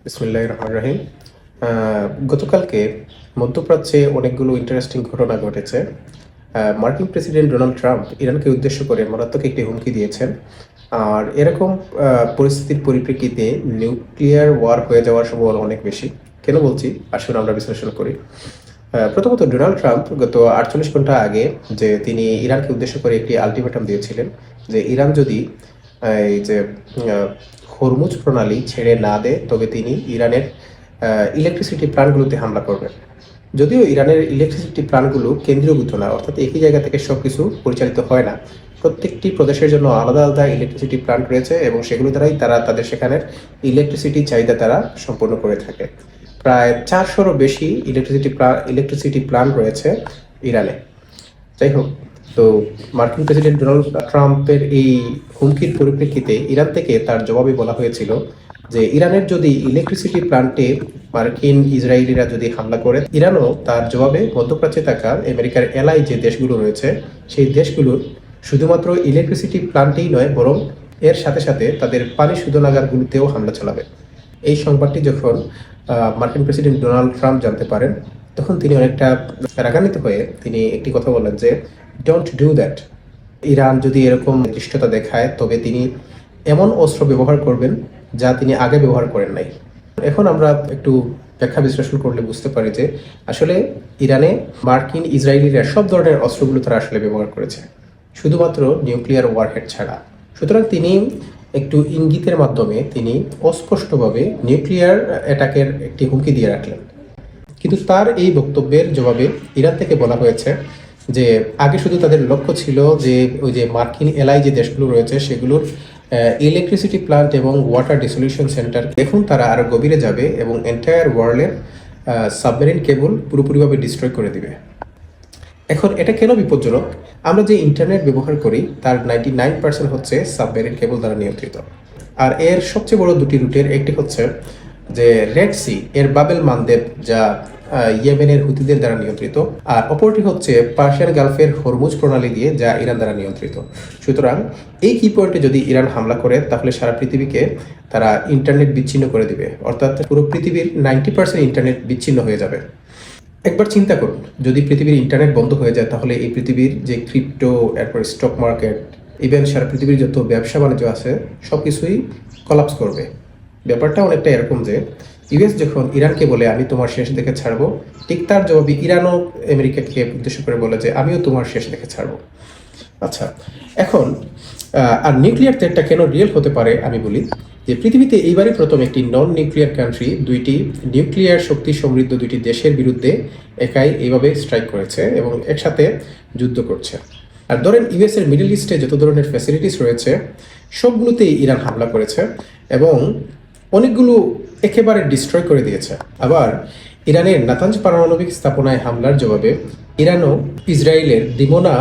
বিসমিল্লাহির রহমানির রহিম। গতকালকে মধ্যপ্রাচ্যে অনেকগুলো ইন্টারেস্টিং ঘটনা ঘটেছে। মার্কিন প্রেসিডেন্ট ডোনাল্ড ট্রাম্প ইরানকে উদ্দেশ্য করে মারাত্মক একটি হুমকি দিয়েছেন। আর এরকম পরিস্থিতির পরিপ্রেক্ষিতে নিউক্লিয়ার ওয়ার হয়ে যাওয়ার সম্ভাবনা অনেক বেশি। কেন বলছি, আসুন আমরা বিশ্লেষণ করি। প্রথমত, ডোনাল্ড ট্রাম্প গত 48 ঘন্টা আগে তিনি ইরানকে উদ্দেশ্য করে একটি আলটিমেটাম দিয়েছিলেন যে ইরান যদি এই যে হরমুজ প্রণালী ছেড়ে না দেয় তবে তিনি ইরানের ইলেকট্রিসিটি প্ল্যান্টগুলোতে হামলা করবেন। যদিও ইরানের ইলেকট্রিসিটি প্ল্যান্টগুলো কেন্দ্রীভূত না, অর্থাৎ একই জায়গা থেকে সবকিছু পরিচালিত হয় না। প্রত্যেকটি প্রদেশের জন্য আলাদা আলাদা ইলেকট্রিসিটি প্ল্যান্ট রয়েছে এবং সেগুলো দ্বারাই তারা তাদের সেখানের ইলেকট্রিসিটি চাহিদা তারা সম্পূর্ণ করে থাকে। প্রায় 400-রও বেশি ইলেকট্রিসিটি প্ল্যান্ট রয়েছে ইরানে। যাই হোক, তো মার্কিন প্রেসিডেন্ট ডোনাল্ড ট্রাম্পের এই হুমকির পরিপ্রেক্ষিতে ইরান থেকে তার জবাবে বলা হয়েছিল যে ইরানের যদি ইলেকট্রিসিটি প্ল্যান্টে মার্কিন ইসরায়েলিরা যদি হামলা করে, ইরানও তার জবাবে মধ্যপ্রাচ্যে থাকা আমেরিকার এলাই যে দেশগুলো রয়েছে সেই দেশগুলোর শুধুমাত্র ইলেকট্রিসিটি প্ল্যান্টেই নয়, বরং এর সাথে সাথে তাদের পানি শোধনাগারগুলোতেও হামলা চালাবে। এই সংবাদটি যখন মার্কিন প্রেসিডেন্ট ডোনাল্ড ট্রাম্প জানতে পারেন, তখন তিনি অনেকটা রাগান্বিত হয়ে তিনি একটি কথা বললেন যে ডোন্ট ডু দ্যাট। ইরান যদি এরকম দৃষ্টতা দেখায় তবে তিনি এমন অস্ত্র ব্যবহার করবেন যা তিনি আগে ব্যবহার করেন নাই। এখন আমরা একটু ব্যাখ্যা বিশ্লেষণ করলে বুঝতে পারি যে আসলে ইরানে মার্কিন ইসরায়েলিরা সব ধরনের অস্ত্রগুলো তারা আসলে ব্যবহার করেছে, শুধুমাত্র নিউক্লিয়ার ওয়ারহেড ছাড়া। সুতরাং তিনি একটু ইঙ্গিতের মাধ্যমে তিনি অস্পষ্টভাবে নিউক্লিয়ার অ্যাটাকের একটি হুমকি দিয়ে রাখলেন। কিন্তু তার এই বক্তব্যের জবাবে ইরান থেকে বলা হয়েছে যে আগে শুধু তাদের লক্ষ্য ছিল যে ওই যে মার্কিন এলাই যে দেশগুলো রয়েছে সেগুলোর ইলেকট্রিসিটি প্ল্যান্ট এবং ওয়াটার ডিসলিউশন সেন্টার, এখন তারা আরও গভীরে যাবে এবং এন্টায়ার ওয়ার্ল্ডের সাবমেরিন কেবল পুরোপুরিভাবে ডিস্ট্রয় করে দিবে। এখন এটা কেন বিপজ্জনক? আমরা যে ইন্টারনেট ব্যবহার করি তার 99% হচ্ছে সাবমেরিন কেবল দ্বারা নিয়ন্ত্রিত। আর এর সবচেয়ে বড় দুটি রুটের একটি হচ্ছে যে রেড সি এর বাবেল মানদেব, যা ইয়েমেনের হুতিদের দ্বারা নিয়ন্ত্রিত, আর অপরটি হচ্ছে পার্সিয়ান গালফের হরমুজ প্রণালী দিয়ে, যা ইরান দ্বারা নিয়ন্ত্রিত। সুতরাং এই কি পয়েন্টে যদি ইরান হামলা করে তাহলে সারা পৃথিবীকে তারা ইন্টারনেট বিচ্ছিন্ন করে দিবে, অর্থাৎ পুরো পৃথিবীর 90% ইন্টারনেট বিচ্ছিন্ন হয়ে যাবে। একবার চিন্তা করুন, যদি পৃথিবীর ইন্টারনেট বন্ধ হয়ে যায় তাহলে এই পৃথিবীর যে ক্রিপ্টো, এরপর স্টক মার্কেট, ইভেন সারা পৃথিবীর যত ব্যবসা বাণিজ্য আছে সব কিছুই কলাপস করবে। ব্যাপারটা অনেকটা এরকম যে ইউএস যখন ইরানকে বলে আমি তোমার শেষ দেখে ছাড়বো, ঠিক তার জবাবে ইরানও আমেরিকাকে উদ্দেশ্য করে বলে যে আমিও তোমার শেষ দেখে ছাড়বো। আচ্ছা, এখন আর নিউক্লিয়ার থ্রেটটা কেন রিয়েল হতে পারে আমি বলি যে পৃথিবীতে এইবারই প্রথম একটি নন নিউক্লিয়ার কান্ট্রি দুইটি নিউক্লিয়ার শক্তি সমৃদ্ধ দুইটি দেশের বিরুদ্ধে একাই এইভাবে স্ট্রাইক করেছে এবং একসাথে যুদ্ধ করছে। আর ধরেন ইউএস এর মিডল ইস্টে যত ধরনের ফ্যাসিলিটিস রয়েছে সবগুলোতেই ইরান হামলা করেছে এবং অনেকগুলো একেবারে ডিস্ট্রয় করে দিয়েছে। আবার ইরানের নাতানজ পারমাণবিক স্থাপনায় হামলার জবাবে ইরানও ইসরায়েলের দিমোনা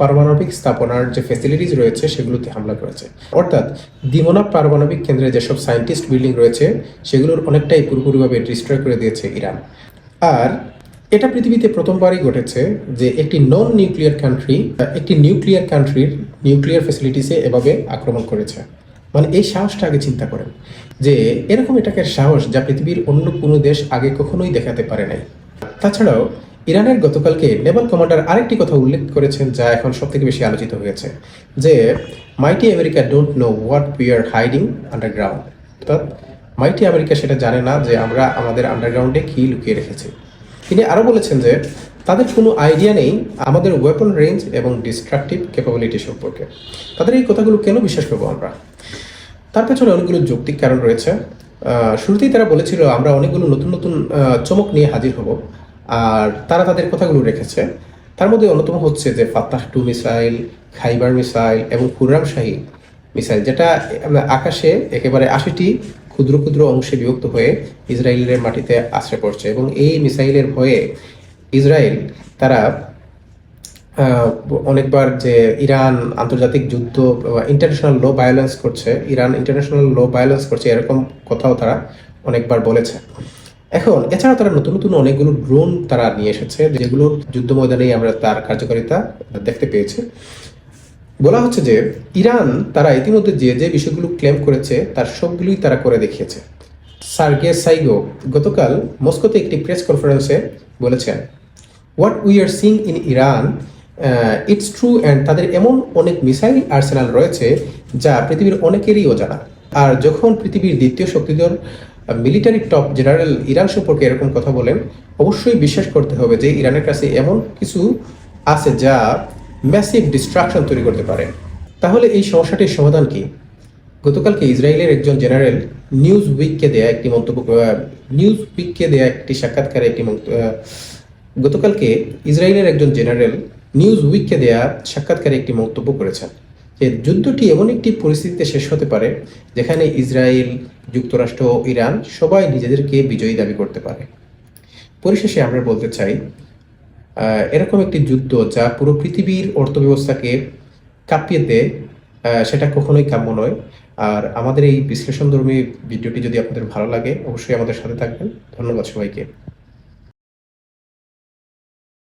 পারমাণবিক স্থাপনার যে ফ্যাসিলিটিস রয়েছে সেগুলোতে হামলা করেছে। অর্থাৎ দিমোনা পারমাণবিক কেন্দ্রে যেসব সায়েন্টিস্ট বিল্ডিং রয়েছে সেগুলোর অনেকটাই পুরোপুরিভাবে ডিস্ট্রয় করে দিয়েছে ইরান। আর এটা পৃথিবীতে প্রথমবারই ঘটেছে যে একটি নন নিউক্লিয়ার কান্ট্রি একটি নিউক্লিয়ার কান্ট্রির নিউক্লিয়ার ফ্যাসিলিটিসে এভাবে আক্রমণ করেছে। মানে এই সাহসটা আগে চিন্তা করেন যে এরকম এটাকে সাহস যা পৃথিবীর অন্য কোনো দেশ আগে কখনোই দেখাতে পারে নাই। তাছাড়াও ইরানের গতকালকে নেভাল কমান্ডার আরেকটি কথা উল্লেখ করেছেন যা এখন সবথেকে বেশি আলোচিত হয়েছে, যে mighty America don't know what we are hiding underground. অর্থাৎ মাইটি আমেরিকা সেটা জানে না যে আমরা আমাদের আন্ডারগ্রাউন্ডে কী লুকিয়ে রেখেছি। তিনি আরও বলেছেন যে তাদের কোনো আইডিয়া নেই আমাদের ওয়েপন রেঞ্জ এবং ডিস্ট্রাকটিভ ক্যাপাবিলিটি সম্পর্কে। তাদের এই কথাগুলো কেন বিশ্বাস করবো আমরা? তার পেছনে অনেকগুলো যৌক্তিক কারণ রয়েছে। শুরুতেই তারা বলেছিল আমরা অনেকগুলো নতুন নতুন চমক নিয়ে হাজির হব, আর তারা তাদের কথাগুলো রেখেছে। তার মধ্যে অন্যতম হচ্ছে যে ফাতাহ-2 মিসাইল, খাইবার মিসাইল এবং খুররামশাহী মিসাইল, যেটা আকাশে একেবারে 80টি ক্ষুদ্র ক্ষুদ্র অংশে বিভক্ত হয়ে ইসরায়েলের মাটিতে আশ্রয় পড়ছে এবং এই মিসাইলের ভয়ে ইসরায়েল তারা অনেকবার যে ইরান আন্তর্জাতিক যুদ্ধ ইন্টারন্যাশনাল ল ভায়োলেন্স করছে, ইরান ইন্টারন্যাশনাল ল ভায়োলেন্স করছে, এরকম কথাও তারা অনেকবার বলেছে। এখন এছাড়াও তারা নতুন নতুন অনেকগুলো ড্রোন তারা নিয়ে এসেছে যেগুলোর যুদ্ধ ময়দানেই আমরা তার কার্যকারিতা দেখতে পেয়েছি। বলা হচ্ছে যে ইরান তারা ইতিমধ্যে যে যে বিষয়গুলো ক্লেম করেছে তার সবগুলোই তারা করে দেখিয়েছে। সার্গে সাইগো গতকাল মস্কোতে একটি প্রেস কনফারেন্সে বলেছেন, what we R Singh in Iran it's true, and তাদের এমন অনেক মিসাইল আর্সেনাল রয়েছে যা পৃথিবীর অনেকেরই অজানা। আর যখন পৃথিবীর দ্বিতীয় শক্তিধর মিলিটারি টপ জেনারেল ইরান সম্পর্কে এরকম কথা বলেন, অবশ্যই বিশ্বাস করতে হবে যে ইরানের কাছে এমন কিছু আছে যা ম্যাসিভ ডিস্ট্রাকশন তৈরি করতে পারে। তাহলে এই সমস্যাটির সমাধান কি? গতকালকে ইসরায়েলের একজন জেনারেল নিউজ উইককে দেয়া একটি সাক্ষাৎকারে গতকালকে ইসরায়েলের একজন জেনারেল নিউজ উইককে দেয়া সাক্ষাৎকারে একটি মন্তব্য করেছেন যে যুদ্ধটি এমন একটি পরিস্থিতিতে শেষ হতে পারে যেখানে ইসরায়েল, যুক্তরাষ্ট্র ও ইরান সবাই নিজেদেরকে বিজয়ী দাবি করতে পারে। পরিশেষে আমরা বলতে চাই, এরকম একটি যুদ্ধ যা পুরো পৃথিবীর অর্থব্যবস্থাকে কাঁপিয়ে দেয়, সেটা কখনোই কাম্য নয়। আর আমাদের এই বিশ্লেষণধর্মী ভিডিওটি যদি আপনাদের ভালো লাগে, অবশ্যই আমাদের সাথে থাকবেন। ধন্যবাদ সবাইকে।